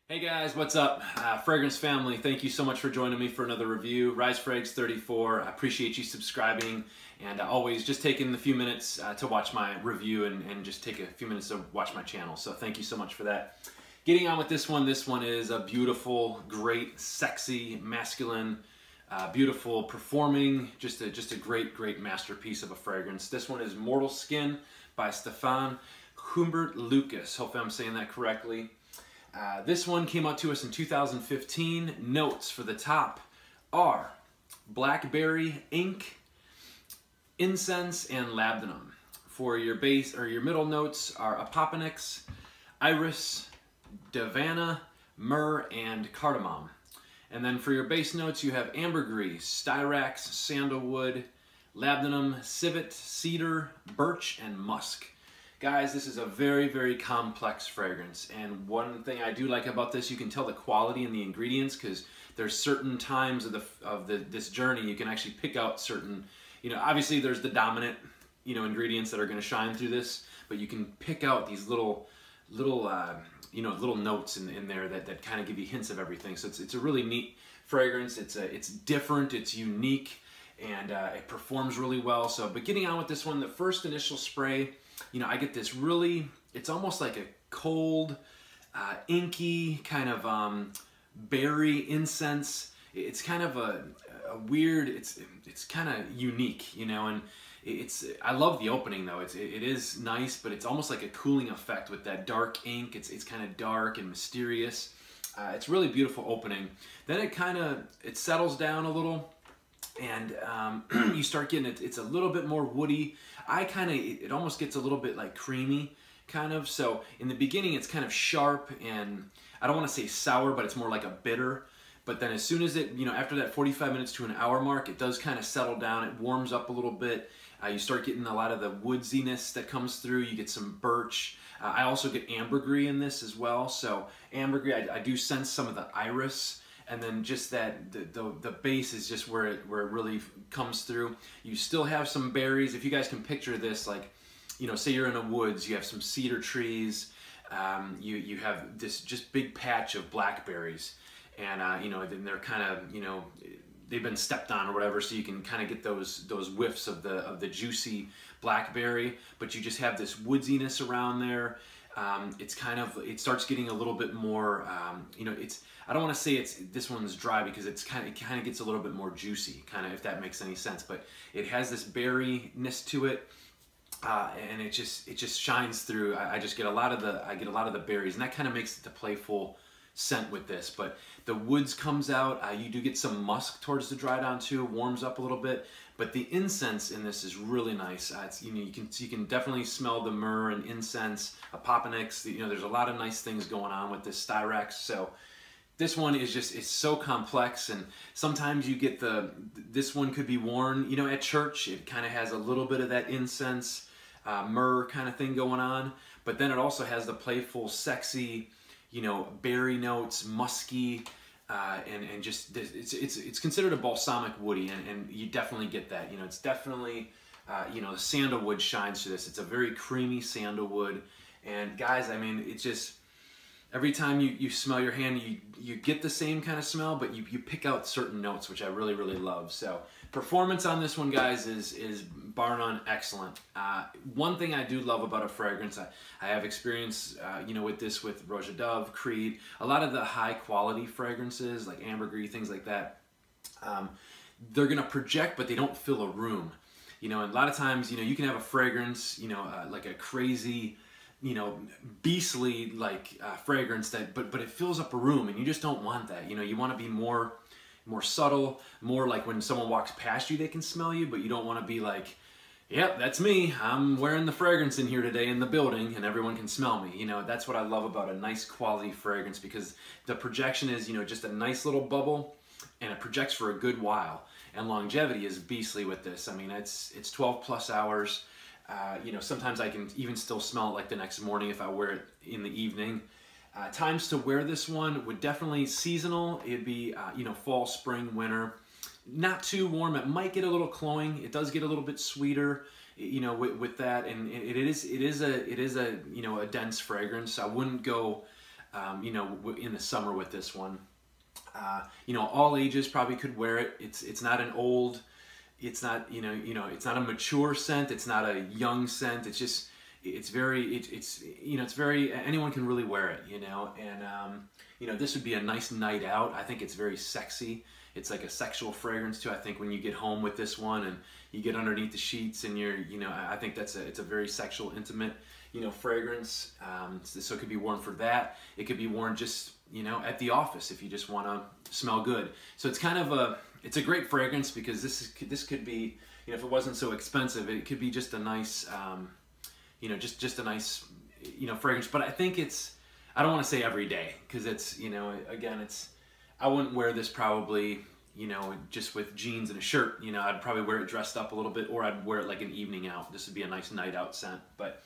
Hey guys, what's up? Fragrance family, thank you so much for joining me for another review. RiseFrags34, I appreciate you subscribing and always just taking a few minutes to watch my review and just take a few minutes to watch my channel. So thank you so much for that. Getting on with this one is a beautiful, great, sexy, masculine, beautiful performing, just a great masterpiece of a fragrance. This one is Mortal Skin by Stephane Humbert Lucas. Hopefully I'm saying that correctly. This one came out to us in 2015. Notes for the top are blackberry, ink, incense, and labdanum. For your base or your middle notes are apophynix, iris, davana, myrrh, and cardamom. And then for your base notes you have ambergris, styrax, sandalwood, labdanum, civet, cedar, birch, and musk. Guys, this is a very complex fragrance, and one thing I do like about this, you can tell the quality in the ingredients because there's certain times of this journey you can actually pick out certain, obviously there's the dominant, ingredients that are going to shine through this, but you can pick out these little notes in there that kind of give you hints of everything. So it's a really neat fragrance. It's different, it's unique, and it performs really well. So, but getting on with this one, the first initial spray, I get this really, it's almost like a cold, inky kind of berry incense. It's kind of a weird, it's kind of unique, and I love the opening though. It is nice, but it's almost like a cooling effect with that dark ink. It's kind of dark and mysterious. It's really beautiful opening. Then it settles down a little, and you start getting it. It's a little bit more woody. It almost gets a little bit like creamy, kind of. So in the beginning, it's kind of sharp, and I don't want to say sour, but it's more like a bitter. But then as soon as it, after that 45 minutes to an hour mark, it does kind of settle down. It warms up a little bit. You start getting a lot of the woodsiness that comes through. You get some birch. I also get ambergris in this as well. So ambergris, I do sense some of the iris. And then just that, the base is just where it really comes through. You still have some berries. If you guys can picture this, like, say you're in a woods, you have some cedar trees, you have this just big patch of blackberries. And, then they're kind of, they've been stepped on or whatever, so you can kind of get those whiffs of the juicy blackberry, but you just have this woodsiness around there. It starts getting a little bit more, I don't want to say this one's dry because it kind of gets a little bit more juicy, if that makes any sense. But it has this berryness to it, and it just shines through. I get a lot of the berries, and that kind of makes it the playful scent with this. But the woods comes out. You do get some musk towards the dry down too. Warms up a little bit. But the incense in this is really nice. You can definitely smell the myrrh and incense, apophynix. There's a lot of nice things going on with this styrax. So this one is it's so complex, and sometimes you get this one could be worn, at church. It kind of has a little bit of that incense, myrrh kind of thing going on. But then it also has the playful, sexy, berry notes, musky. And just it's considered a balsamic woody, and you definitely get that. It's definitely the sandalwood shines through this. It's a very creamy sandalwood, and guys, it's just every time you smell your hand, you get the same kind of smell, but you pick out certain notes, which I really love. So performance on this one, guys, is bar none excellent. One thing I do love about a fragrance, I have experience, with this with Roja Dove, Creed, a lot of the high quality fragrances like ambergris, things like that. They're gonna project, but they don't fill a room. And a lot of times, you can have a fragrance, like a crazy, beastly fragrance but it fills up a room, and you just don't want that. You want to be more subtle, more like when someone walks past you, they can smell you, but you don't want to be like, yep, that's me. I'm wearing the fragrance in here today in the building, and everyone can smell me. That's what I love about a nice quality fragrance, because the projection is, just a nice little bubble, and it projects for a good while. And longevity is beastly with this. It's 12 plus hours. Sometimes I can even still smell it like the next morning if I wear it in the evening. Times to wear this one would definitely seasonal. It'd be, fall, spring, winter. Not too warm. It might get a little cloying. It does get a little bit sweeter. you know, with that, and it is a you know, a dense fragrance. I wouldn't go you know, in the summer with this one. You know, all ages probably could wear it. It's not an old, it's not, you know, it's not a mature scent. It's not a young scent. It's just, it's very, it's you know, it's very, anyone can really wear it, you know. And you know, this would be a nice night out. I think it's very sexy. It's like a sexual fragrance too. I think when you get home with this one and you get underneath the sheets and you're, you know, I think it's a very sexual, intimate, you know, fragrance. So it could be worn for that. It could be worn just, you know, at the office if you just want to smell good. So it's kind of it's a great fragrance because this could be, you know, if it wasn't so expensive, it could be just a nice, you know, just a nice, you know, fragrance. But I think I don't want to say every day because it's, you know, again, I wouldn't wear this probably, you know, just with jeans and a shirt. You know, I'd probably wear it dressed up a little bit, or I'd wear it like an evening out. This would be a nice night out scent. But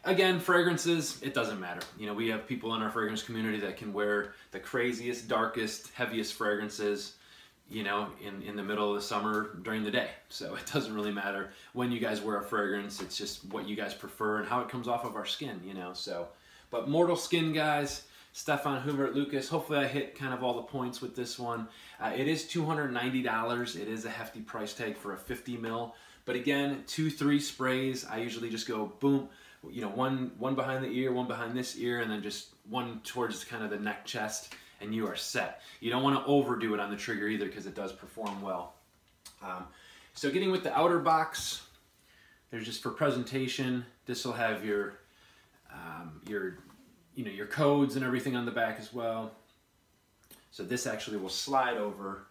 again, fragrances, it doesn't matter. You know, we have people in our fragrance community that can wear the craziest, darkest, heaviest fragrances, you know, in the middle of the summer during the day. So it doesn't really matter when you guys wear a fragrance. It's just what you guys prefer and how it comes off of our skin, you know. So, but Mortal Skin, guys, Stephane, Humbert, Lucas. Hopefully I hit kind of all the points with this one. It is $290. It is a hefty price tag for a 50 ml. But again, 2-3 sprays. I usually just go boom, you know, one behind the ear, one behind this ear, and then just one towards kind of the neck, chest, and you are set. You don't want to overdo it on the trigger either because it does perform well. So getting with the outer box, there's just for presentation. This will have your you know, your codes and everything on the back as well. So this actually will slide over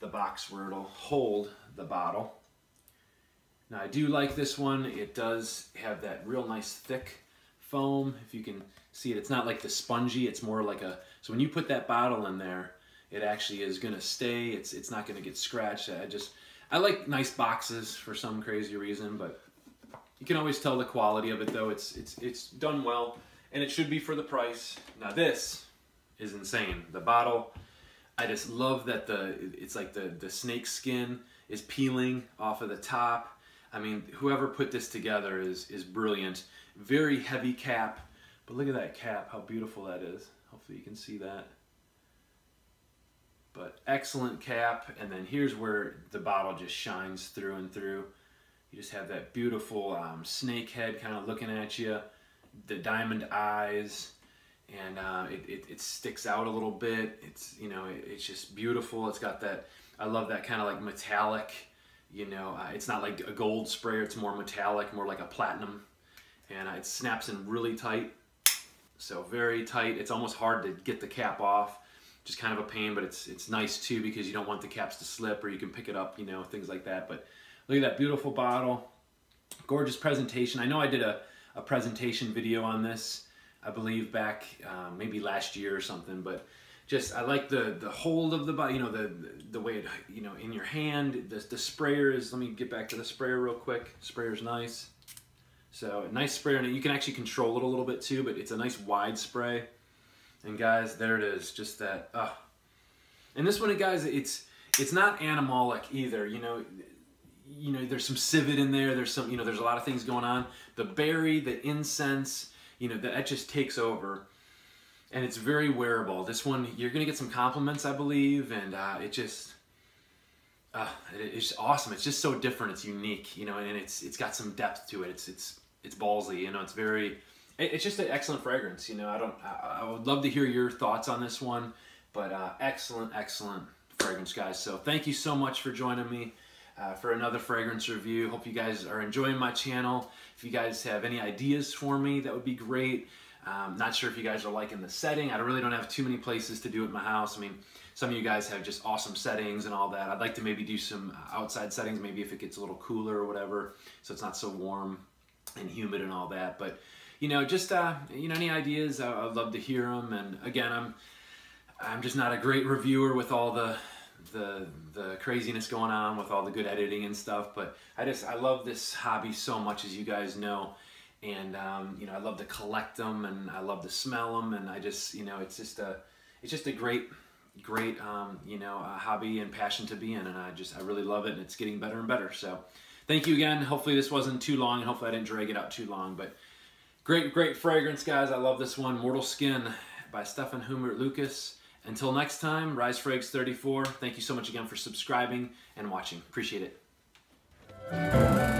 the box where it'll hold the bottle. Now I do like this one. It does have that real nice thick foam. If you can see it, it's not like the spongy, it's more like a, so when you put that bottle in there, it actually is gonna stay. It's not gonna get scratched. I like nice boxes for some crazy reason, but you can always tell the quality of it though. It's done well. And it should be for the price. Now this is insane. The bottle, I just love that it's like the snake skin is peeling off of the top. I mean, whoever put this together is brilliant. Very heavy cap, but look at that cap, how beautiful that is. Hopefully you can see that. But excellent cap, and then here's where the bottle just shines through and through. You just have that beautiful snake head kind of looking at you. The diamond eyes, and it sticks out a little bit. It's, you know, it's just beautiful. It's got that, I love that kind of like metallic, you know, it's not like a gold sprayer, it's more metallic, more like a platinum, and it snaps in really tight. So very tight. It's almost hard to get the cap off, just kind of a pain, but it's nice too because you don't want the caps to slip, or you can pick it up, you know, things like that. But look at that beautiful bottle, gorgeous presentation. I know I did a presentation video on this, I believe back maybe last year or something, but just I like the hold of the bottle, you know, the way it, you know, in your hand. The sprayer is, let me get back to the sprayer real quick. Sprayer's nice. So nice sprayer, and you can actually control it a little bit too, but it's a nice wide spray. And guys, there it is, just that. And this one, guys, it's not animalic either, you know, there's some civet in there. There's some, you know, there's a lot of things going on. The berry, the incense, you know, that just takes over, and it's very wearable. This one, you're gonna get some compliments, I believe, and it's awesome. It's just so different. It's unique, you know, and it's got some depth to it. It's ballsy, you know. It's just an excellent fragrance, you know. I would love to hear your thoughts on this one, but excellent fragrance, guys. So thank you so much for joining me for another fragrance review. Hope you guys are enjoying my channel. If you guys have any ideas for me, that would be great. Not sure if you guys are liking the setting. I really don't have too many places to do it in my house. I mean, some of you guys have just awesome settings and all that. I'd like to maybe do some outside settings, maybe if it gets a little cooler or whatever, so it's not so warm and humid and all that. But, you know, just, you know, any ideas, I'd love to hear them. And again, I'm just not a great reviewer with all the craziness going on with all the good editing and stuff, but I love this hobby so much, as you guys know, and you know, I love to collect them, and I love to smell them, and I just, you know, it's just a great you know, hobby and passion to be in, and I really love it, and it's getting better and better. So thank you again. Hopefully this wasn't too long, and hopefully I didn't drag it out too long. But great fragrance, guys. I love this one. Mortal Skin by Stephane Humbert Lucas. Until next time, Rise Frags 34. Thank you so much again for subscribing and watching. Appreciate it.